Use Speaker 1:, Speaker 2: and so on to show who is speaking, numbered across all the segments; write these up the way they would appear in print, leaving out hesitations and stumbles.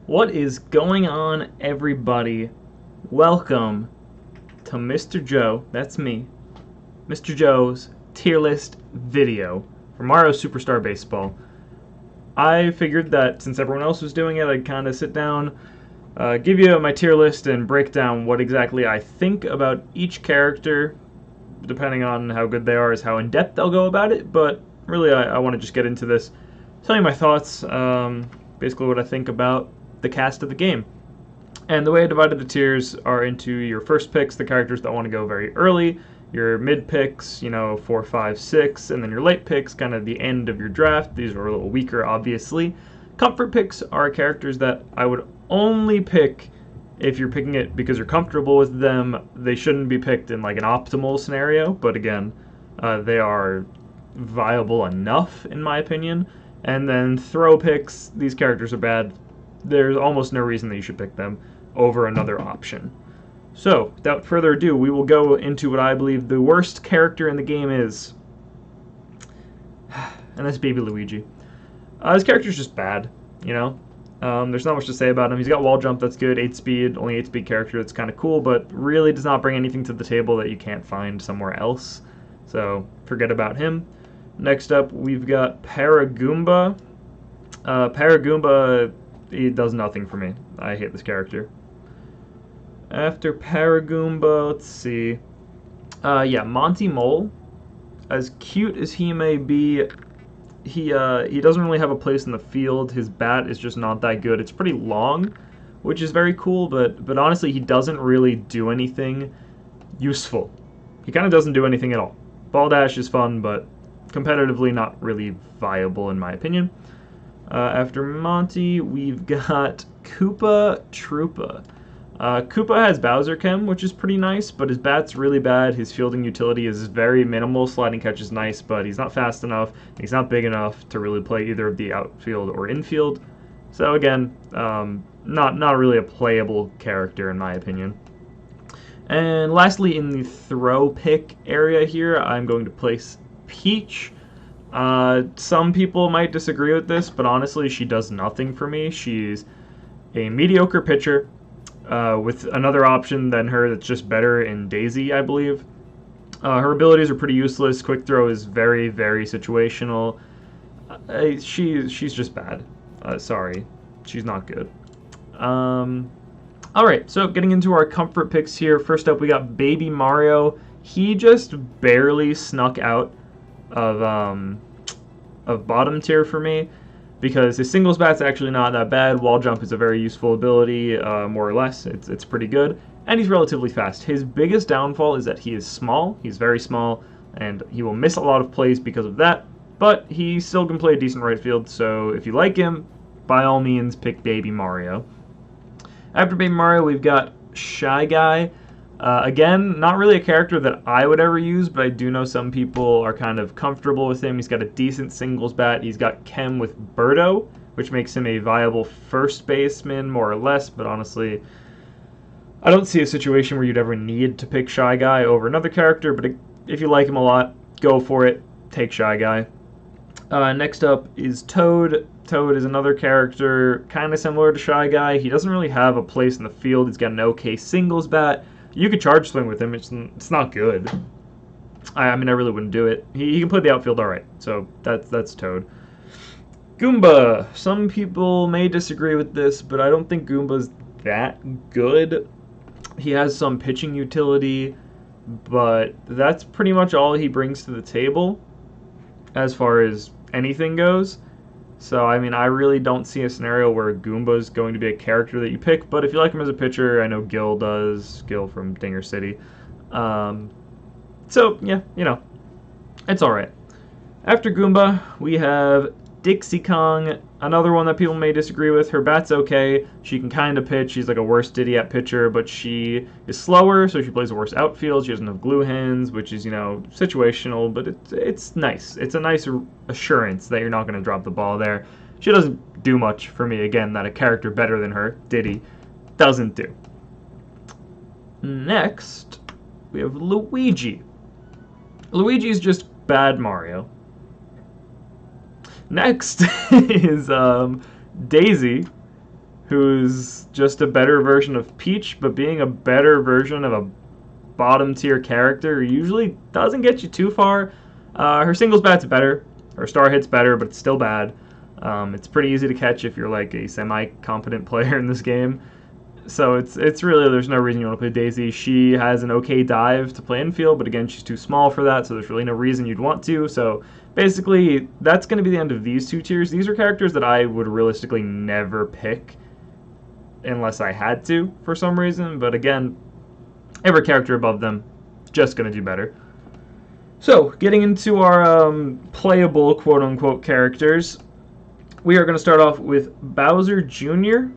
Speaker 1: What is going on, everybody? Welcome to Mr. Joe, that's me, Mr. Joe's tier list video for Mario Superstar Baseball. I figured that since everyone else was doing it, I'd kind of sit down, give you my tier list, and break down what exactly I think about each character. Depending on how good they are is how in-depth I'll go about it, but really I want to just get into this, tell you my thoughts, basically what I think about the cast of the game. And the way I divided the tiers are into your first picks, the characters that want to go very early, your mid picks, 4, 5, 6, and then your late picks, kind of the end of your draft. These are a little weaker, obviously. Comfort picks are characters that I would only pick if you're picking it because you're comfortable with them. They shouldn't be picked in like an optimal scenario, but again, they are viable enough in my opinion. And then throw picks, these characters are bad. There's almost no reason that you should pick them over another option. So, without further ado, we will go into what I believe the worst character in the game is. And that's Baby Luigi. This character's just bad, there's not much to say about him. He's got wall jump, that's good, 8 speed, only 8 speed character, that's kind of cool, but really does not bring anything to the table that you can't find somewhere else. So, forget about him. Next up, we've got Paragoomba. Paragoomba, he does nothing for me. I hate this character. After Paragoomba, let's see. Monty Mole. As cute as he may be, he doesn't really have a place in the field. His bat is just not that good. It's pretty long, which is very cool, but honestly, he doesn't really do anything useful. He kind of doesn't do anything at all. Ball dash is fun, but competitively not really viable in my opinion. After Monty, we've got Koopa Troopa. Koopa has Bowser Chem, which is pretty nice, but his bat's really bad. His fielding utility is very minimal. Sliding catch is nice, but he's not fast enough. He's not big enough to really play either of the outfield or infield. So again, not really a playable character in my opinion. And lastly, in the throw pick area here, I'm going to place Peach. Some people might disagree with this, but honestly, she does nothing for me. She's a mediocre pitcher with another option than her that's just better in Daisy, I believe. Her abilities are pretty useless. Quick throw is very, very situational. She's just bad. Sorry, she's not good. Alright, so getting into our comfort picks here. First up, we got Baby Mario. He just barely snuck out of bottom tier for me because his singles bat's actually not that bad. Wall jump is a very useful ability, more or less. It's pretty good, and he's relatively fast. His biggest downfall is that he is small. He's very small, and he will miss a lot of plays because of that, but he still can play a decent right field, so if you like him, by all means, pick Baby Mario. After Baby Mario, we've got Shy Guy. Again, not really a character that I would ever use, but I do know some people are kind of comfortable with him. He's got a decent singles bat. He's got chem with Birdo, which makes him a viable first baseman, more or less, but honestly, I don't see a situation where you'd ever need to pick Shy Guy over another character, but if you like him a lot, go for it. Take Shy Guy. Next up is Toad. Toad is another character kind of similar to Shy Guy. He doesn't really have a place in the field. He's got an okay singles bat. You could charge swing with him. It's not good. I mean, I really wouldn't do it. He can play the outfield all right. So that's Toad. Goomba. Some people may disagree with this, but I don't think Goomba's that good. He has some pitching utility, but that's pretty much all he brings to the table as far as anything goes. So, I mean, I really don't see a scenario where Goomba is going to be a character that you pick, but if you like him as a pitcher, I know Gil does, Gil from Dinger City. So, yeah, it's alright. After Goomba, we have Dixie Kong, another one that people may disagree with. Her bat's okay. She can kind of pitch. She's like a worse Diddy-at pitcher, but she is slower, so she plays a worse outfield. She doesn't have glue hands, which is, situational, but it's nice. It's a nice assurance that you're not going to drop the ball there. She doesn't do much for me, again, that a character better than her, Diddy, doesn't do. Next, we have Luigi. Luigi's just bad Mario. Next is Daisy, who's just a better version of Peach, but being a better version of a bottom tier character usually doesn't get you too far. Her singles bat's better, her star hit's better, but it's still bad. It's pretty easy to catch if you're like a semi-competent player in this game. So it's really, there's no reason you want to play Daisy. She has an okay dive to play infield, but again, she's too small for that, so there's really no reason you'd want to. So basically, that's going to be the end of these two tiers. These are characters that I would realistically never pick unless I had to for some reason, but again, every character above them just going to do better. So, getting into our playable quote-unquote characters, we are going to start off with Bowser Jr.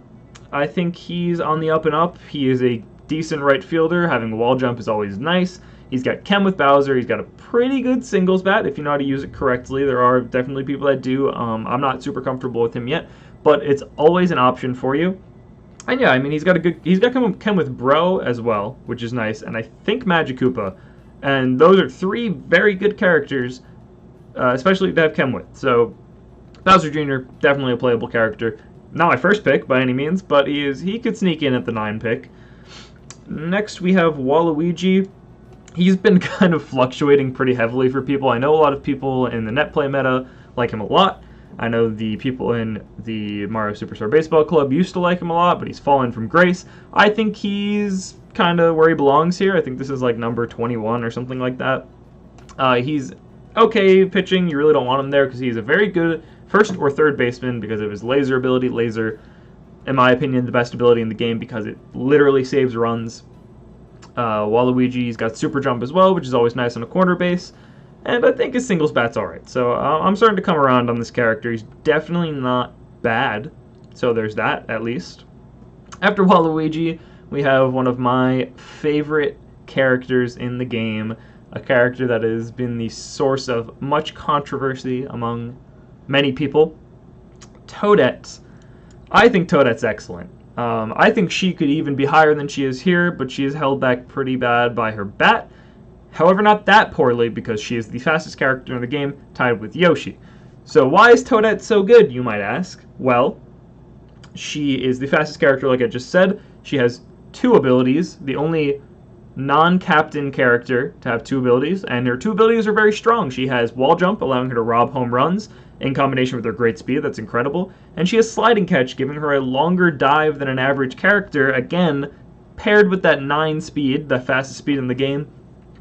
Speaker 1: I think he's on the up and up. He is a decent right fielder. Having a wall jump is always nice. He's got chem with Bowser. He's got a pretty good singles bat if you know how to use it correctly. There are definitely people that do. I'm not super comfortable with him yet, but it's always an option for you. And yeah, I mean, he's got chem with Bro as well, which is nice, and I think Magikoopa. And those are three very good characters, especially to have chem with. So Bowser Jr., definitely a playable character. Not my first pick by any means, but he could sneak in at the 9 pick. Next we have Waluigi. He's been kind of fluctuating pretty heavily for people. I know a lot of people in the net play meta like him a lot. I know the people in the Mario Superstar Baseball Club used to like him a lot, but he's fallen from grace. I think he's kind of where he belongs here. I think this is like number 21 or something like that. He's okay pitching. You really don't want him there because he's a very good first or third baseman because of his laser ability. Laser, in my opinion, the best ability in the game because it literally saves runs. Waluigi's got super jump as well, which is always nice on a corner base. And I think his singles bat's alright. So I'm starting to come around on this character. He's definitely not bad. So there's that, at least. After Waluigi, we have one of my favorite characters in the game. A character that has been the source of much controversy among many people. Toadette. I think Toadette's excellent. I think she could even be higher than she is here, but she is held back pretty bad by her bat. However, not that poorly, because she is the fastest character in the game, tied with Yoshi. So why is Toadette so good, you might ask? Well, she is the fastest character, like I just said. She has 2 abilities, the only non-captain character to have 2 abilities, and her 2 abilities are very strong. She has wall jump, allowing her to rob home runs, in combination with her great speed. That's incredible. And she has sliding catch, giving her a longer dive than an average character, again, paired with that 9 speed, the fastest speed in the game.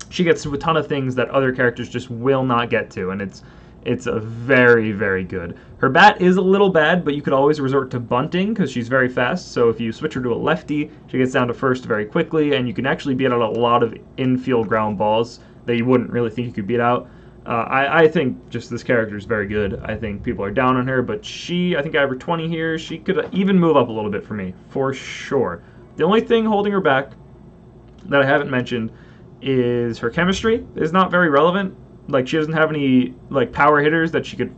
Speaker 1: She gets to a ton of things that other characters just will not get to, and it's a very, very good. Her bat is a little bad, but you could always resort to bunting because she's very fast, so if you switch her to a lefty, she gets down to first very quickly, and you can actually beat out a lot of infield ground balls that you wouldn't really think you could beat out. I think just this character is very good. I think people are down on her, but I think I have her 20 here. She could even move up a little bit for me, for sure. The only thing holding her back that I haven't mentioned is her chemistry is not very relevant. Like, she doesn't have any like power hitters that she could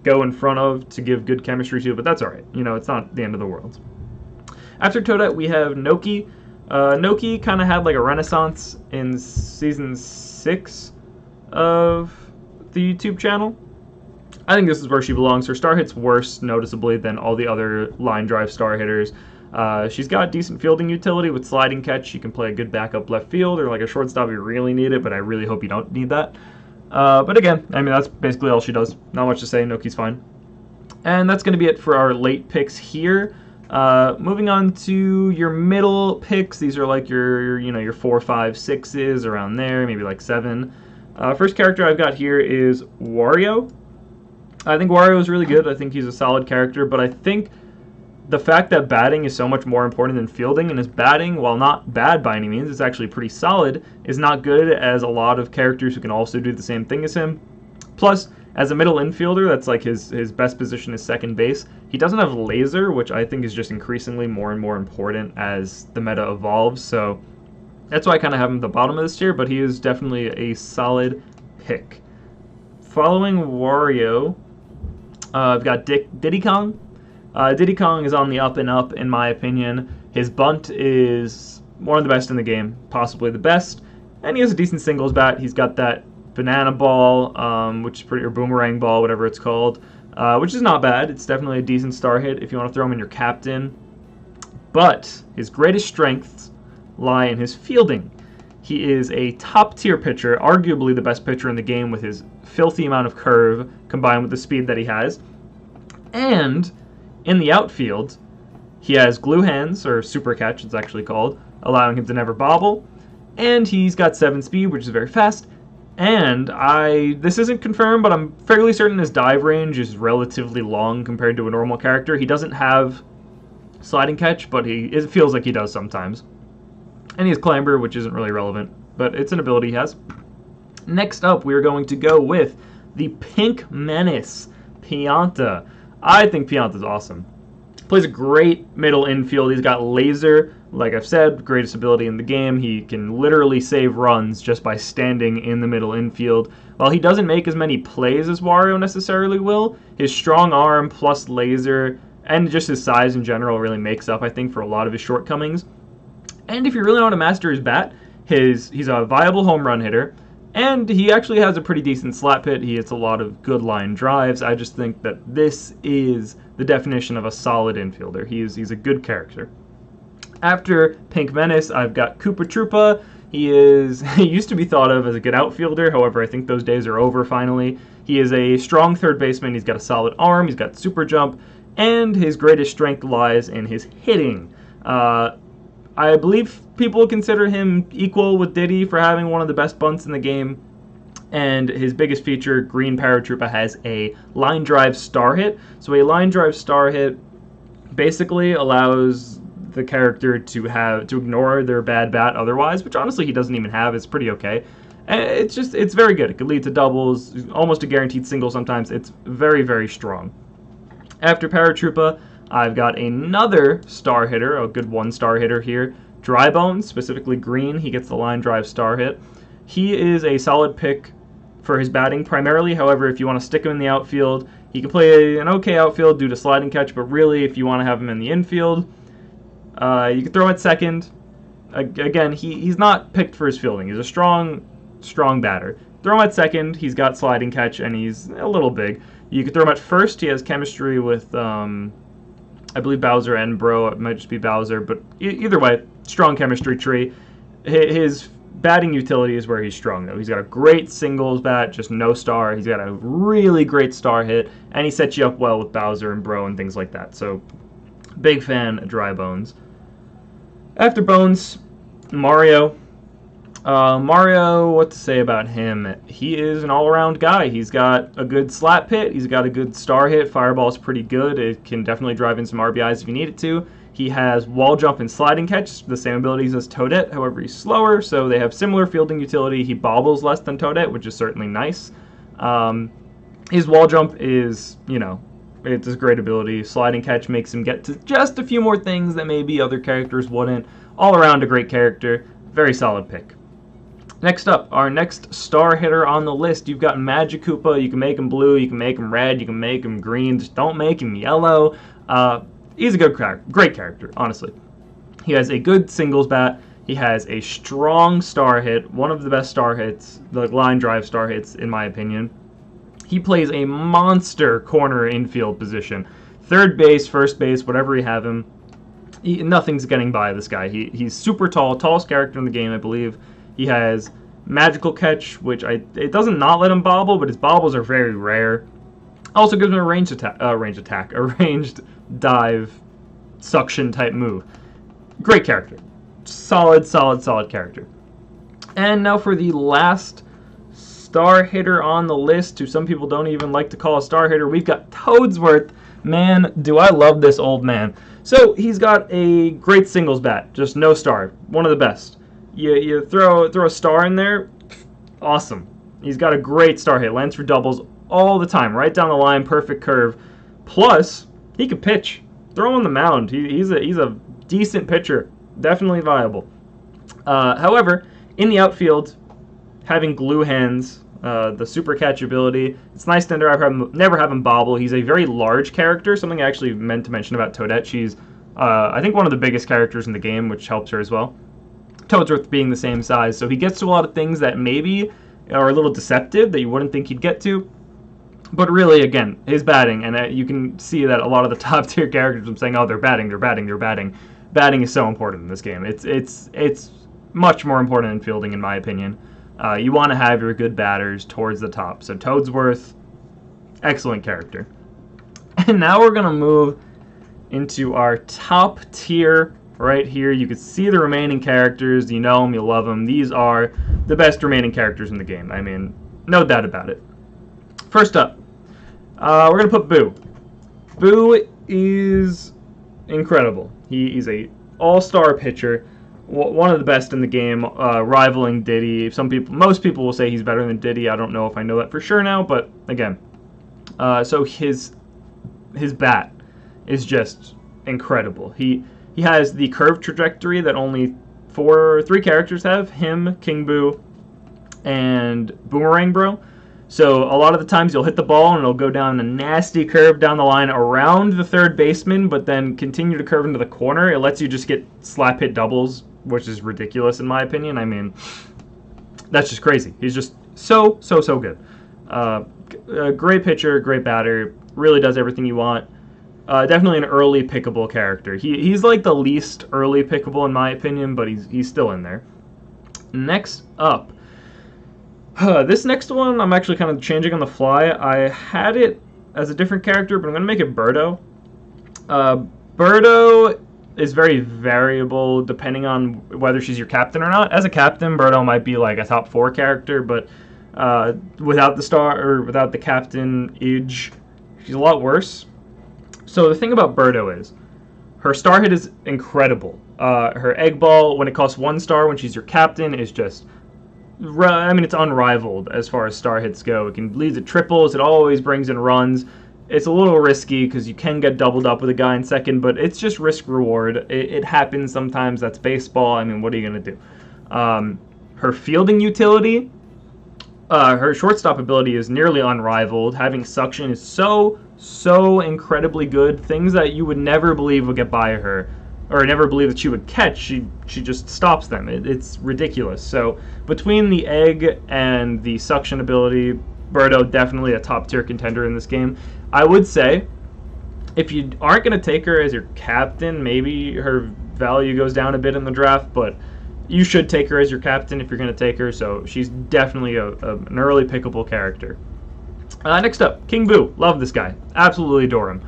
Speaker 1: go in front of to give good chemistry to, but that's alright. You know, it's not the end of the world. After Toadette, we have Noki. Noki kind of had like a renaissance in Season 6 of the YouTube channel. I think this is where she belongs. Her star hit's worse, noticeably, than all the other line drive star hitters. She's got decent fielding utility with sliding catch. She can play a good backup left field or like a shortstop if you really need it, but I really hope you don't need that. But again, I mean, that's basically all she does. Not much to say. Noki's fine. And that's going to be it for our late picks here. Moving on to your middle picks. These are like your 4, 5, 6s around there, maybe like 7. First character I've got here is Wario. I think Wario is really good. I think he's a solid character, but I think the fact that batting is so much more important than fielding, and his batting, while not bad by any means, it's actually pretty solid, is not good as a lot of characters who can also do the same thing as him. Plus, as a middle infielder, that's like his best position is second base. He doesn't have laser, which I think is just increasingly more and more important as the meta evolves, so that's why I kind of have him at the bottom of this tier, but he is definitely a solid pick. Following Wario, I've got Diddy Kong. Diddy Kong is on the up and up, in my opinion. His bunt is one of the best in the game, possibly the best, and he has a decent singles bat. He's got that banana ball, which is pretty, or boomerang ball, whatever it's called, which is not bad. It's definitely a decent star hit if you want to throw him in your captain. but his greatest strengths lie in his fielding. He is a top-tier pitcher, arguably the best pitcher in the game with his filthy amount of curve combined with the speed that he has. And in the outfield, he has glue hands, or super catch it's actually called, allowing him to never bobble. And he's got 7 speed, which is very fast. And this isn't confirmed, but I'm fairly certain his dive range is relatively long compared to a normal character. He doesn't have sliding catch, but it feels like he does sometimes. And he has clamber, which isn't really relevant, but it's an ability he has. Next up, we're going to go with the Pink Menace, Pianta. I think Pianta's awesome. Plays a great middle infield. He's got laser, like I've said, greatest ability in the game. He can literally save runs just by standing in the middle infield. While he doesn't make as many plays as Wario necessarily will, his strong arm plus laser and just his size in general really makes up, I think, for a lot of his shortcomings. And if you really want to master his bat, he's a viable home run hitter. And he actually has a pretty decent slap hit. He hits a lot of good line drives. I just think that this is the definition of a solid infielder. He's a good character. After Pink Menace, I've got Koopa Troopa. He used to be thought of as a good outfielder. However, I think those days are over finally. He is a strong third baseman. He's got a solid arm. He's got super jump. And his greatest strength lies in his hitting. I believe people consider him equal with Diddy for having one of the best bunts in the game. And his biggest feature, Green Paratroopa, has a line drive star hit. So a line drive star hit basically allows the character to ignore their bad bat otherwise, which honestly he doesn't even have. It's pretty okay. And it's very good. It could lead to doubles, almost a guaranteed single sometimes. It's very, very strong. After Paratroopa, I've got another star hitter, a good 1-star hitter here, Dry Bones, specifically green. He gets the line drive star hit. He is a solid pick for his batting primarily. However, if you want to stick him in the outfield, he can play an okay outfield due to sliding catch, but really if you want to have him in the infield, you can throw him at second. Again, he's not picked for his fielding. He's a strong batter. Throw him at second. He's got sliding catch, and he's a little big. You could throw him at first. He has chemistry with I believe Bowser and Bro. It might just be Bowser, but either way, strong chemistry tree. His batting utility is where he's strong, though. He's got a great singles bat, just no star. He's got a really great star hit, and he sets you up well with Bowser and Bro and things like that. So, big fan of Dry Bones. After Bones, Mario. Mario, what to say about him? He is an all-around guy. He's got a good slap hit. He's got a good star hit. Fireball's pretty good. It can definitely drive in some RBIs if you need it to. He has wall jump and sliding catch, the same abilities as Toadette. However, he's slower, so they have similar fielding utility. He bobbles less than Toadette, which is certainly nice. His wall jump is, it's a great ability. Sliding catch makes him get to just a few more things that maybe other characters wouldn't. All around a great character. Very solid pick. Next up, our next star hitter on the list, you've got Magikoopa. You can make him blue, you can make him red, you can make him green. Just don't make him yellow. He's a great character, honestly. He has a good singles bat. He has a strong star hit, one of the best star hits, the line drive star hits, in my opinion. He plays a monster corner infield position. Third base, first base, whatever you have him. Nothing's getting by this guy. He's super tall, tallest character in the game, I believe. He has magical catch, which it doesn't not let him bobble, but his bobbles are very rare. Also gives him a a ranged dive suction type move. Great character. Solid character. And now for the last star hitter on the list, who some people don't even like to call a star hitter, we've got Toadsworth. Man, do I love this old man. So he's got a great singles bat, just no star, one of the best. You throw a star in there, awesome. He's got a great star hit, lands for doubles all the time, right down the line, perfect curve. Plus, he can pitch. Throw him on the mound. He's a decent pitcher, definitely viable. However, in the outfield, having glue hands, the super catch ability, it's nice to never have him bobble. He's a very large character, something I actually meant to mention about Toadette. She's, I think, one of the biggest characters in the game, which helps her as well. Toadsworth being the same size, so he gets to a lot of things that maybe are a little deceptive that you wouldn't think he'd get to. But really, again, his batting, and you can see that a lot of the top tier characters, I'm saying, oh, they're batting, batting is so important in this game. It's much more important than fielding, in my opinion. You want to have your good batters towards the top. So Toadsworth, excellent character. And now we're gonna move into our top tier right here. You can see the remaining characters. You know them, you love them. These are the best remaining characters in the game. I mean, no doubt about it. First up, we're going to put Boo. Boo is incredible. He's a all-star pitcher, one of the best in the game, rivaling Diddy. Most people will say he's better than Diddy. I don't know if I know that for sure now, but again, so his bat is just incredible. He has the curved trajectory that only three characters have: him, King Boo, and Boomerang Bro. So a lot of the times you'll hit the ball and it'll go down a nasty curve down the line around the third baseman, but then continue to curve into the corner. It lets you just get slap hit doubles, which is ridiculous in my opinion. I mean, that's just crazy. He's just so good. A great pitcher, great batter, really does everything you want. Definitely an early pickable character. He's like the least early pickable in my opinion, but he's still in there. Next up, this next one I'm actually kind of changing on the fly. I had it as a different character, but I'm going to make it Birdo. Birdo is very variable depending on whether she's your captain or not. As a captain, Birdo might be like a top 4 character, but without the star or without the captain edge, she's a lot worse. So the thing about Birdo is her star hit is incredible. Her egg ball, when it costs 1 star when she's your captain, is just, I mean, it's unrivaled as far as star hits go. It can lead to triples. It always brings in runs. It's a little risky because you can get doubled up with a guy in second, but it's just risk reward. It happens sometimes. That's baseball. I mean, what are you going to do? Her fielding utility, her shortstop ability is nearly unrivaled. Having suction is so incredibly good. Things that you would never believe would get by her, or never believe that she would catch, she just stops them. It's ridiculous. So between the egg and the suction ability, Birdo definitely a top tier contender in this game. I would say if you aren't going to take her as your captain, maybe her value goes down a bit in the draft, but you should take her as your captain if you're going to take her. So she's definitely an early pickable character. Next up, King Boo. Love this guy. Absolutely adore him.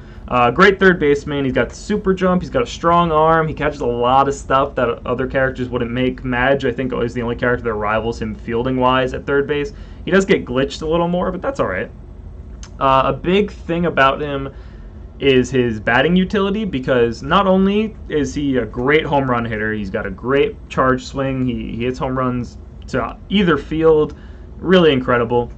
Speaker 1: Great third baseman. He's got super jump. He's got a strong arm. He catches a lot of stuff that other characters wouldn't make. Madge, I think, is the only character that rivals him fielding-wise at third base. He does get glitched a little more, but that's all right. A big thing about him is his batting utility, because not only is he a great home run hitter, he's got a great charge swing. He hits home runs to either field. Really incredible.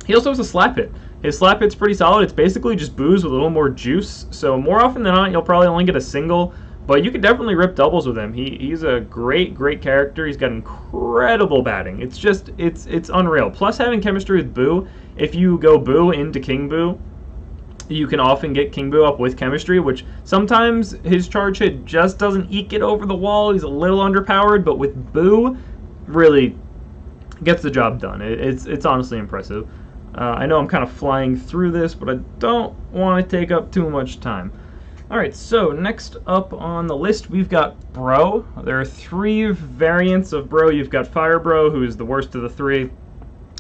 Speaker 1: He also has a slap hit. His slap hit's pretty solid. It's basically just Boo's with a little more juice. So more often than not, you'll probably only get a single, but you could definitely rip doubles with him. He's a great character. He's got incredible batting. It's unreal. Plus having chemistry with Boo, if you go Boo into King Boo, you can often get King Boo up with chemistry, which sometimes his charge hit just doesn't eke it over the wall. He's a little underpowered, but with Boo, really gets the job done. It's honestly impressive. I know I'm kind of flying through this, but I don't want to take up too much time. Alright, so next up on the list, we've got Bro. There are 3 variants of Bro. You've got Fire Bro, who is the worst of the 3.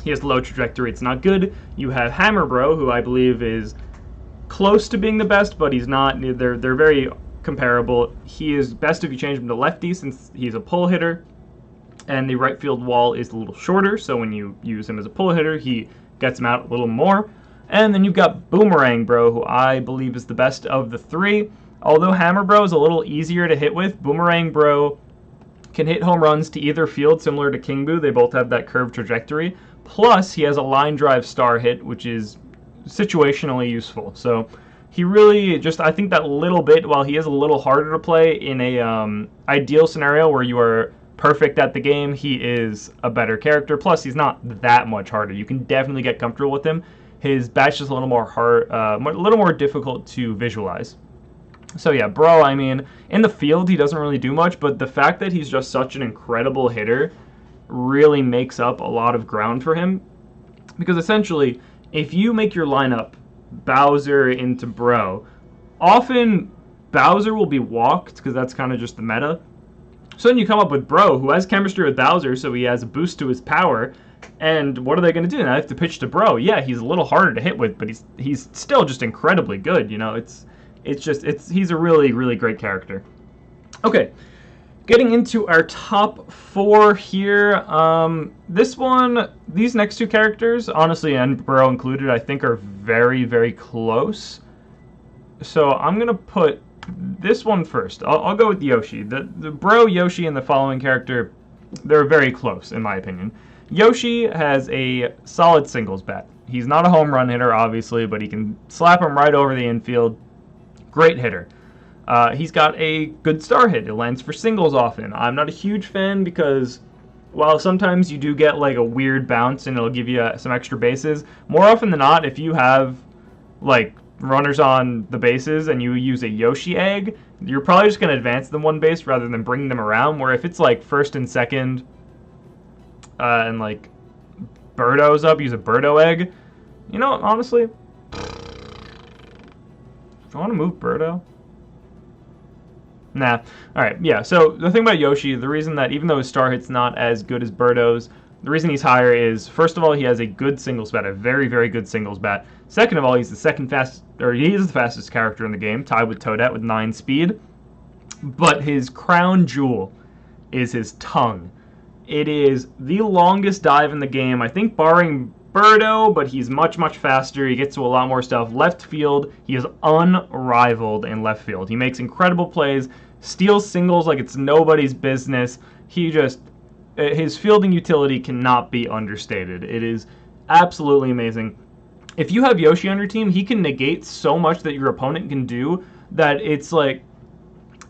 Speaker 1: He has low trajectory. It's not good. You have Hammer Bro, who I believe is close to being the best, but he's not. They're very comparable. He is best if you change him to lefty, since he's a pull hitter, and the right field wall is a little shorter, so when you use him as a pull hitter, he gets him out a little more. And then you've got Boomerang Bro, who I believe is the best of the 3. Although Hammer Bro is a little easier to hit with, Boomerang Bro can hit home runs to either field, similar to King Boo. They both have that curved trajectory. Plus, he has a line drive star hit, which is situationally useful. So he really just, I think that little bit, while he is a little harder to play in a ideal scenario where you are perfect at the game, he is a better character. Plus, he's not that much harder. You can definitely get comfortable with him. His bat's just a little more hard, a little more difficult to visualize. So yeah, Bro, I mean, in the field he doesn't really do much, but the fact that he's just such an incredible hitter really makes up a lot of ground for him. Because essentially, if you make your lineup Bowser into Bro, often Bowser will be walked, because that's kind of just the meta. So then you come up with Bro, who has chemistry with Bowser, so he has a boost to his power. And what are they going to do? Now they have to pitch to Bro. Yeah, he's a little harder to hit with, but he's still just incredibly good. You know, he's a really, really great character. Okay, getting into our top 4 here. These next 2 characters, honestly, and Bro included, I think are very, very close. So I'm going to put this one first. I'll go with Yoshi. The Bro, Yoshi, and the following character, they're very close, in my opinion. Yoshi has a solid singles bat. He's not a home run hitter, obviously, but he can slap him right over the infield. Great hitter. He's got a good star hit. It lands for singles often. I'm not a huge fan because while sometimes you do get like a weird bounce and it'll give you some extra bases, more often than not, if you have like runners on the bases and you use a Yoshi egg, you're probably just going to advance them one base rather than bringing them around, where if it's like first and second and like Birdo's up, use a Birdo egg. You know, honestly, do I want to move Birdo? Nah. Alright, yeah, so the thing about Yoshi, the reason that even though his star hit's not as good as Birdo's, the reason he's higher is, first of all, he has a good singles bat, a very, very good singles bat. Second of all, he's the he is the fastest character in the game, tied with Toadette with 9 speed. But his crown jewel is his tongue. It is the longest dive in the game, I think barring Birdo, but he's much, much faster. He gets to a lot more stuff. Left field, he is unrivaled in left field. He makes incredible plays, steals singles like it's nobody's business. His fielding utility cannot be understated. It is absolutely amazing. If you have Yoshi on your team, he can negate so much that your opponent can do that it's like,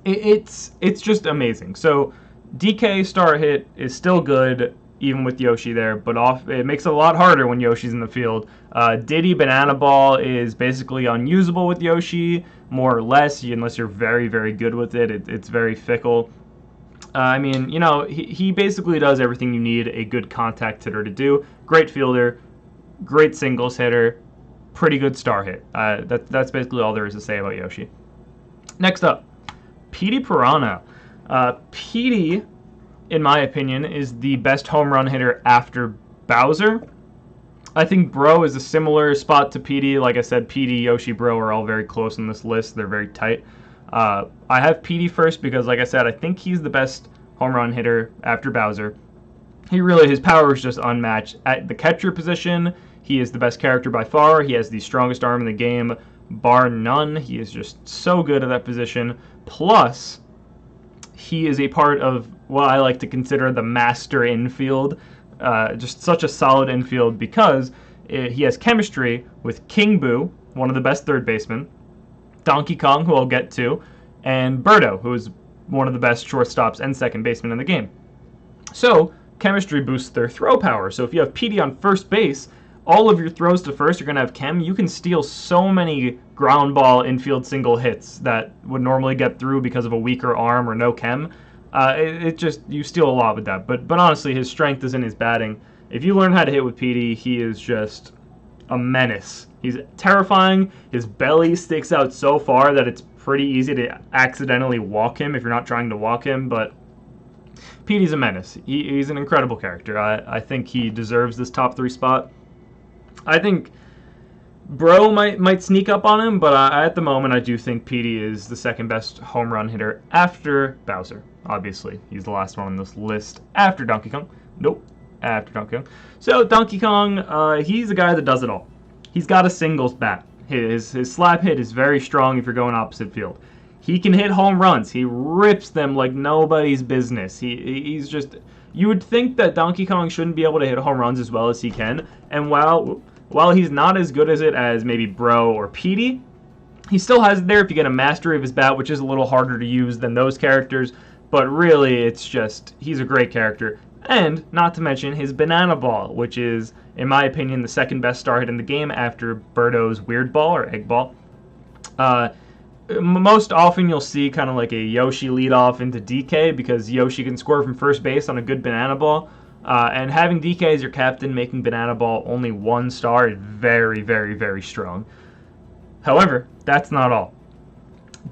Speaker 1: it's just amazing. So DK star hit is still good, even with Yoshi there, but it makes it a lot harder when Yoshi's in the field. Diddy Banana Ball is basically unusable with Yoshi, more or less, unless you're very, very good with it. It's very fickle. I mean, you know, he basically does everything you need a good contact hitter to do. Great fielder, great singles hitter, pretty good star hit. That's basically all there is to say about Yoshi. Next up, Petey Piranha. Petey, in my opinion, is the best home run hitter after Bowser. I think Bro is a similar spot to Petey. Like I said, Petey, Yoshi, Bro are all very close on this list. They're very tight. I have Petey first because, like I said, I think he's the best home run hitter after Bowser. His power is just unmatched. At the catcher position, he is the best character by far. He has the strongest arm in the game, bar none. He is just so good at that position. Plus, he is a part of what I like to consider the master infield. Just such a solid infield because he has chemistry with King Boo, one of the best third basemen, Donkey Kong, who I'll get to, and Birdo, who is one of the best shortstops and second basemen in the game. So, chemistry boosts their throw power. So if you have Petey on first base, all of your throws to first are going to have chem. You can steal so many ground ball infield single hits that would normally get through because of a weaker arm or no chem. You steal a lot with that. But honestly, his strength is in his batting. If you learn how to hit with Petey, he is just a menace. He's terrifying. His belly sticks out so far that it's pretty easy to accidentally walk him if you're not trying to walk him, but Petey's a menace. He's an incredible character. I think he deserves this top 3 spot. I think Bro might sneak up on him, but at the moment I do think Petey is the second best home run hitter after Bowser. Obviously, he's the last one on this list after Donkey Kong. Nope, after Donkey Kong. So Donkey Kong, he's a guy that does it all. He's got a singles bat. His slap hit is very strong if you're going opposite field. He can hit home runs. He rips them like nobody's business. He's just... You would think that Donkey Kong shouldn't be able to hit home runs as well as he can. And while he's not as good as it as maybe Bro or Petey, he still has it there if you get a mastery of his bat, which is a little harder to use than those characters. But really, it's just... He's a great character. And, not to mention, his Banana Ball, which is, in my opinion, the second best star hit in the game after Birdo's Weird Ball or Egg Ball. Most often you'll see kind of like a Yoshi leadoff into DK because Yoshi can score from first base on a good Banana Ball. And having DK as your captain making Banana Ball only 1 star is very, very, very strong. However, that's not all.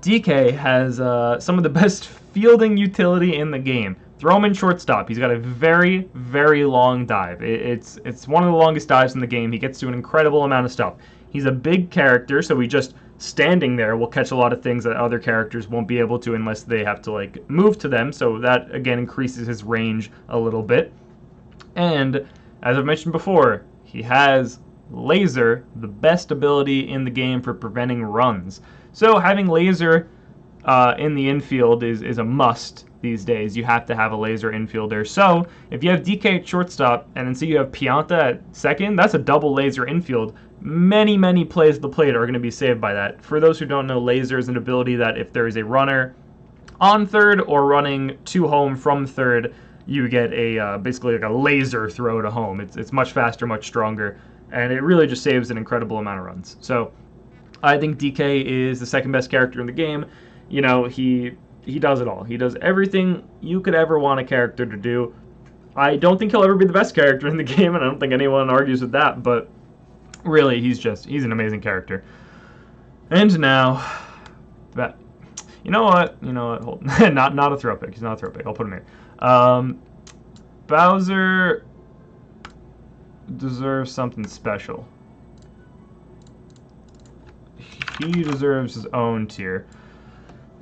Speaker 1: DK has some of the best fielding utility in the game. Throw him in shortstop. He's got a very, very long dive. It's one of the longest dives in the game. He gets to an incredible amount of stuff. He's a big character, so he just standing there will catch a lot of things that other characters won't be able to unless they have to like move to them. So that again increases his range a little bit. And as I've mentioned before, he has laser, the best ability in the game for preventing runs. So having laser in the infield is a must these days. You have to have a laser infielder. So if you have DK at shortstop and then see you have Pianta at second, that's a double laser infield. Many, many plays at the plate are going to be saved by that. For those who don't know, laser is an ability that if there is a runner on third or running to home from third, you get a basically like a laser throw to home. It's much faster, much stronger, and it really just saves an incredible amount of runs. So I think DK is the second best character in the game. You know, he does it all. He does everything you could ever want a character to do. I don't think he'll ever be the best character in the game, and I don't think anyone argues with that, but really, he's an amazing character. And now, you know what? Hold not a throw pick. He's not a throw pick. I'll put him here. Bowser deserves something special. He deserves his own tier.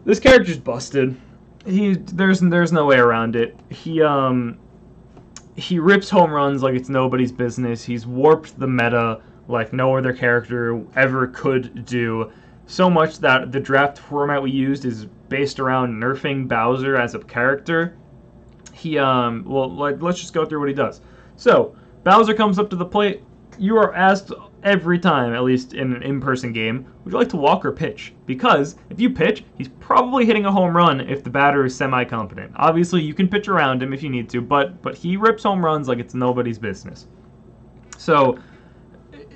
Speaker 1: This character's busted. There's no way around it. He rips home runs like it's nobody's business. He's warped the meta like no other character ever could do. So much that the draft format we used is based around nerfing Bowser as a character. Let's just go through what he does. So, Bowser comes up to the plate. You are asked every time, at least in an in-person game, would you like to walk or pitch? Because if you pitch, he's probably hitting a home run if the batter is semi-competent. Obviously, you can pitch around him if you need to, but he rips home runs like it's nobody's business. So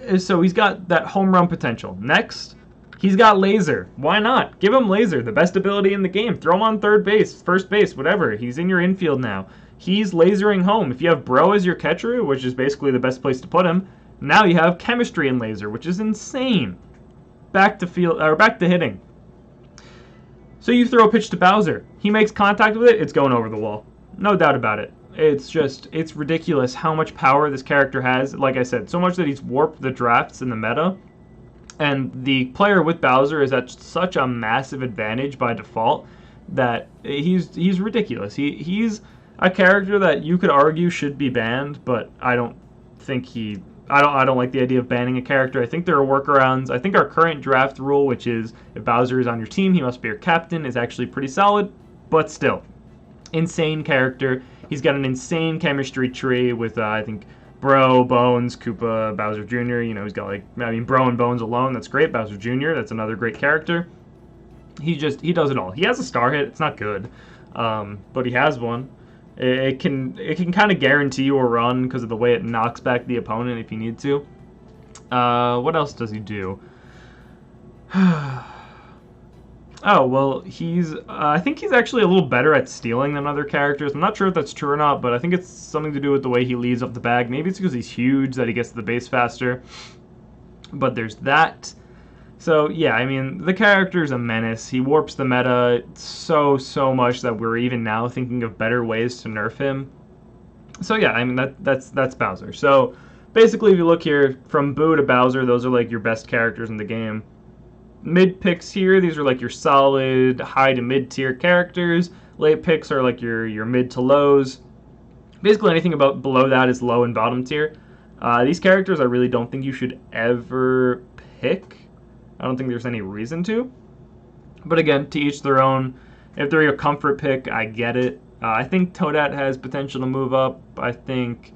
Speaker 1: he's got that home run potential. Next, he's got laser. Why not? Give him laser, the best ability in the game. Throw him on third base, first base, whatever. He's in your infield now. He's lasering home. If you have Bro as your catcher, which is basically the best place to put him, now you have chemistry in laser, which is insane. Back to hitting. So you throw a pitch to Bowser. He makes contact with it, it's going over the wall. No doubt about it. It's ridiculous how much power this character has. Like I said, so much that he's warped the drafts in the meta. And the player with Bowser is at such a massive advantage by default that he's ridiculous. He's a character that you could argue should be banned, but I don't like the idea of banning a character. I think there are workarounds. I think our current draft rule, which is if Bowser is on your team, he must be your captain, is actually pretty solid, but still. Insane character. He's got an insane chemistry tree with, I think, Bro, Bones, Koopa, Bowser Jr. You know, he's got Bro and Bones alone, that's great. Bowser Jr., that's another great character. He does it all. He has a star hit, it's not good, but he has one. It can kind of guarantee you a run because of the way it knocks back the opponent if you need to. What else does he do? Oh, well, I think he's actually a little better at stealing than other characters. I'm not sure if that's true or not, but I think it's something to do with the way he leads up the bag. Maybe it's because he's huge that he gets to the base faster. But there's that. So, yeah, I mean, the character's a menace. He warps the meta so much that we're even now thinking of better ways to nerf him. So, yeah, I mean, that's Bowser. So, basically, if you look here, from Boo to Bowser, those are, like, your best characters in the game. Mid picks here, these are like your solid high to mid tier characters. Late picks are like your mid to lows. Basically anything about below that is low and bottom tier. These characters I really don't think you should ever pick. I don't think there's any reason to. But again, to each their own. If they're your comfort pick, I get it. I think Toadette has potential to move up. I think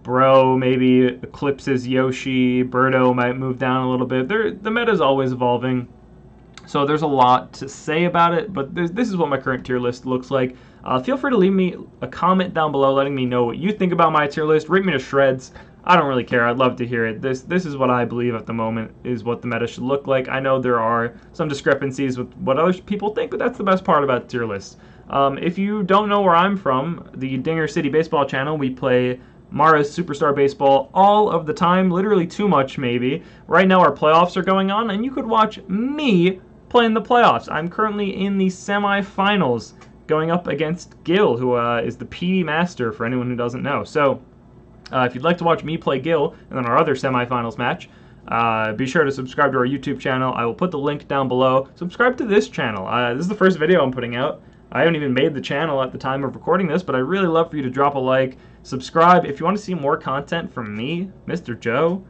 Speaker 1: Bro maybe eclipses Yoshi. Birdo might move down a little bit. The meta is always evolving, so there's a lot to say about it, but this is what my current tier list looks like. Feel free to leave me a comment down below letting me know what you think about my tier list. Rip me to shreds. I don't really care. I'd love to hear it. This is what I believe at the moment is what the meta should look like. I know there are some discrepancies with what other people think, but that's the best part about tier lists. If you don't know where I'm from, the Dinger City Baseball channel, we play Mara's Superstar Baseball all of the time, literally too much maybe. Right now our playoffs are going on, and you could watch me play in the playoffs. I'm currently in the semifinals going up against Gil, who is the Petey master for anyone who doesn't know. So if you'd like to watch me play Gil and then our other semifinals match, be sure to subscribe to our YouTube channel. I will put the link down below. Subscribe to this channel. This is the first video I'm putting out. I haven't even made the channel at the time of recording this, but I'd really love for you to drop a like, subscribe. If you want to see more content from me, Mr. Joe,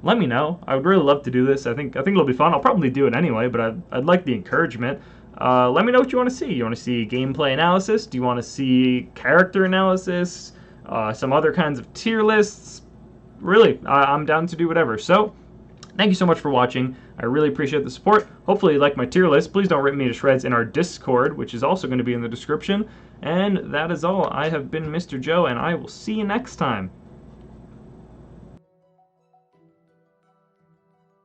Speaker 1: let me know. I would really love to do this. I think it'll be fun. I'll probably do it anyway, but I'd like the encouragement. Let me know what you want to see. You want to see gameplay analysis? Do you want to see character analysis? Some other kinds of tier lists? Really, I'm down to do whatever. So, thank you so much for watching. I really appreciate the support. Hopefully you like my tier list. Please don't rip me to shreds in our Discord, which is also going to be in the description. And that is all. I have been Mr. Joe, and I will see you next time.